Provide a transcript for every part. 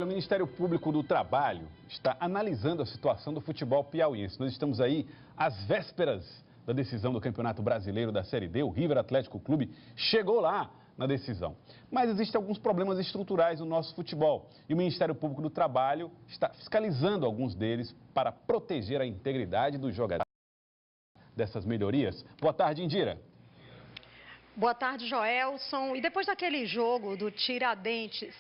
O Ministério Público do Trabalho está analisando a situação do futebol piauiense. Nós estamos aí às vésperas da decisão do Campeonato Brasileiro da Série D. O River Atlético Clube chegou lá na decisão. Mas existem alguns problemas estruturais no nosso futebol. E o Ministério Público do Trabalho está fiscalizando alguns deles para proteger a integridade dos jogadores dessas melhorias. Boa tarde, Indira. Boa tarde, Joelson. E depois daquele jogo do Tiradentes,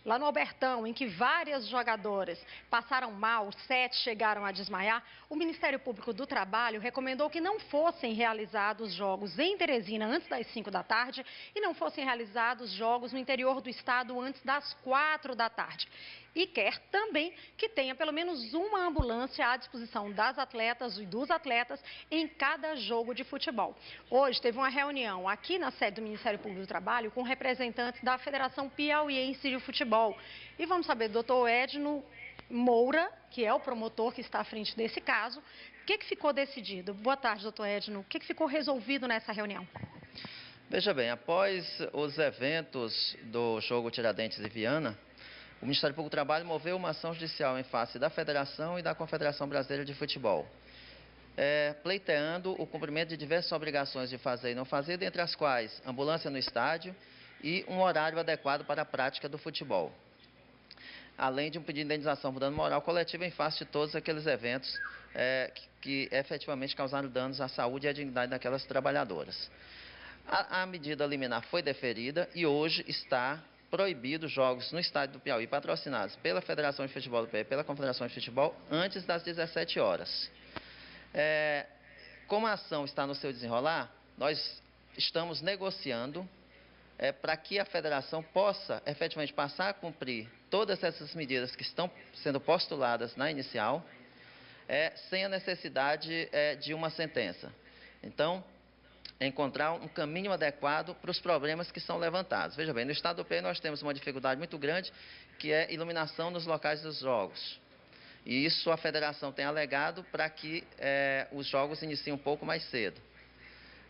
lá no Albertão, em que várias jogadoras passaram mal, 7 chegaram a desmaiar, o Ministério Público do Trabalho recomendou que não fossem realizados jogos em Teresina antes das 5 da tarde e não fossem realizados jogos no interior do estado antes das 4 da tarde. E quer também que tenha pelo menos uma ambulância à disposição das atletas e dos atletas em cada jogo de futebol. Hoje teve uma reunião aqui na sede do Ministério Público do Trabalho com representantes da Federação Piauiense de Futebol. E vamos saber do doutor Edno Moura, que é o promotor que está à frente desse caso, o que ficou decidido? Boa tarde, doutor Edno. O que ficou resolvido nessa reunião? Veja bem, após os eventos do jogo Tiradentes e Viana, o Ministério Público do Trabalho moveu uma ação judicial em face da Federação e da Confederação Brasileira de Futebol, pleiteando o cumprimento de diversas obrigações de fazer e não fazer, dentre as quais ambulância no estádio e um horário adequado para a prática do futebol, além de um pedido de indenização por dano moral coletivo em face de todos aqueles eventos que efetivamente causaram danos à saúde e à dignidade daquelas trabalhadoras. A medida liminar foi deferida e hoje está proibidos jogos no estádio do Piauí patrocinados pela Federação de Futebol do Piauí e pela Confederação de Futebol antes das 17 horas. Como a ação está no seu desenrolar, nós estamos negociando para que a federação possa efetivamente passar a cumprir todas essas medidas que estão sendo postuladas na inicial, sem a necessidade de uma sentença. Então, encontrar um caminho adequado para os problemas que são levantados. Veja bem, no estado do Piauí nós temos uma dificuldade muito grande, que é iluminação nos locais dos jogos. E isso a federação tem alegado para que os jogos iniciem um pouco mais cedo.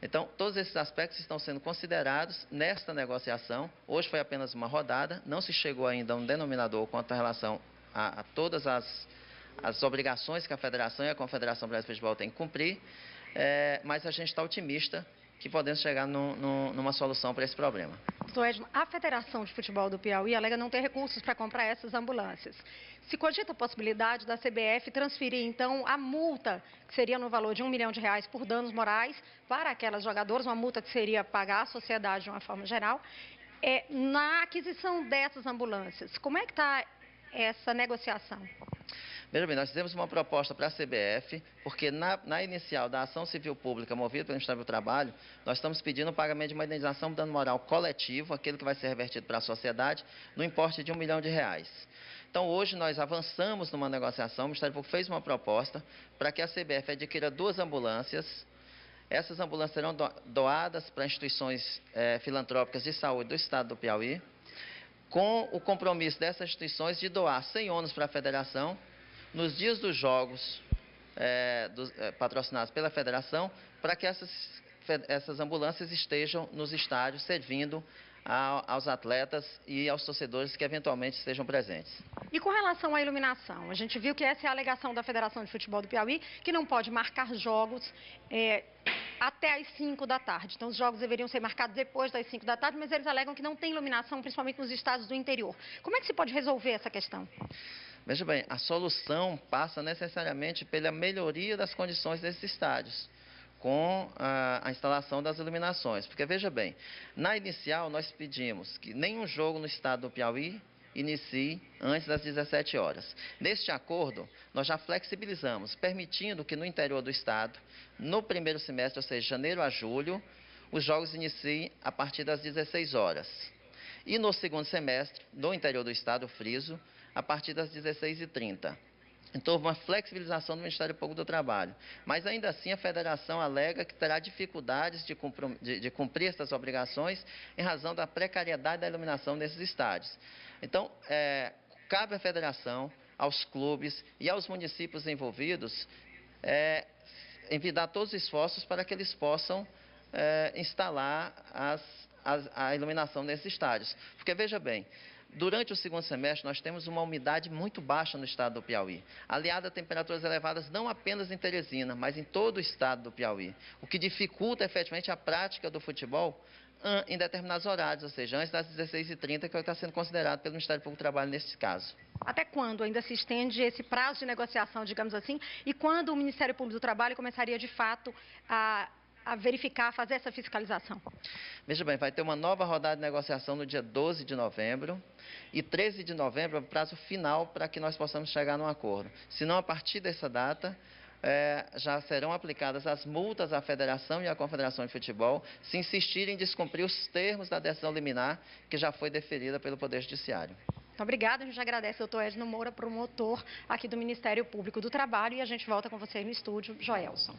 Então, todos esses aspectos estão sendo considerados nesta negociação. Hoje foi apenas uma rodada, não se chegou ainda a um denominador quanto a relação a todas as obrigações que a Federação e a Confederação Brasileira de Futebol têm que cumprir, mas a gente está otimista que podemos chegar numa solução para esse problema. Doutor Edno, a Federação de Futebol do Piauí alega não ter recursos para comprar essas ambulâncias. Se cogita a possibilidade da CBF transferir, então, a multa, que seria no valor de R$1 milhão por danos morais, para aquelas jogadoras, uma multa que seria pagar à sociedade de uma forma geral, na aquisição dessas ambulâncias. Como é que está essa negociação? Veja bem, nós fizemos uma proposta para a CBF, porque na inicial da ação civil pública movida pelo Ministério do Trabalho, nós estamos pedindo o pagamento de uma indenização por dano moral coletivo, aquele que vai ser revertido para a sociedade, no importe de R$1 milhão. Então, hoje nós avançamos numa negociação, o Ministério Público fez uma proposta para que a CBF adquira 2 ambulâncias. Essas ambulâncias serão doadas para instituições filantrópicas de saúde do estado do Piauí, com o compromisso dessas instituições de doar sem ônus para a federação, nos dias dos jogos patrocinados pela federação, para que essas ambulâncias estejam nos estádios servindo aos atletas e aos torcedores que eventualmente estejam presentes. E com relação à iluminação, a gente viu que essa é a alegação da Federação de Futebol do Piauí, que não pode marcar jogos até às 5 da tarde. Então, os jogos deveriam ser marcados depois das 5 da tarde, mas eles alegam que não tem iluminação, principalmente nos estados do interior. Como é que se pode resolver essa questão? Veja bem, a solução passa necessariamente pela melhoria das condições desses estádios, com a instalação das iluminações. Porque, veja bem, na inicial nós pedimos que nenhum jogo no estado do Piauí inicie antes das 17 horas. Neste acordo, nós já flexibilizamos, permitindo que no interior do estado, no primeiro semestre, ou seja, janeiro a julho, os jogos iniciem a partir das 16 horas. E no segundo semestre, no interior do estado, friso, a partir das 16h30. Então, houve uma flexibilização do Ministério Público do Trabalho. Mas, ainda assim, a Federação alega que terá dificuldades de cumprir essas obrigações em razão da precariedade da iluminação nesses estádios. Então, cabe à Federação, aos clubes e aos municípios envolvidos envidar todos os esforços para que eles possam instalar a iluminação nesses estádios. Porque, veja bem, Durante o segundo semestre, nós temos uma umidade muito baixa no estado do Piauí, aliada a temperaturas elevadas não apenas em Teresina, mas em todo o estado do Piauí, o que dificulta efetivamente a prática do futebol em determinados horários, ou seja, antes das 16h30, que é o que está sendo considerado pelo Ministério Público do Trabalho nesse caso. Até quando ainda se estende esse prazo de negociação, digamos assim, e quando o Ministério Público do Trabalho começaria, de fato, a verificar, fazer essa fiscalização? Veja bem, vai ter uma nova rodada de negociação no dia 12 de novembro e 13 de novembro é o prazo final para que nós possamos chegar num acordo. Se não, a partir dessa data, já serão aplicadas as multas à Federação e à Confederação de Futebol se insistirem em descumprir os termos da decisão liminar que já foi deferida pelo Poder Judiciário. Muito obrigada, a gente agradece ao doutor Edno Moura, promotor aqui do Ministério Público do Trabalho, e a gente volta com você no estúdio, Joelson.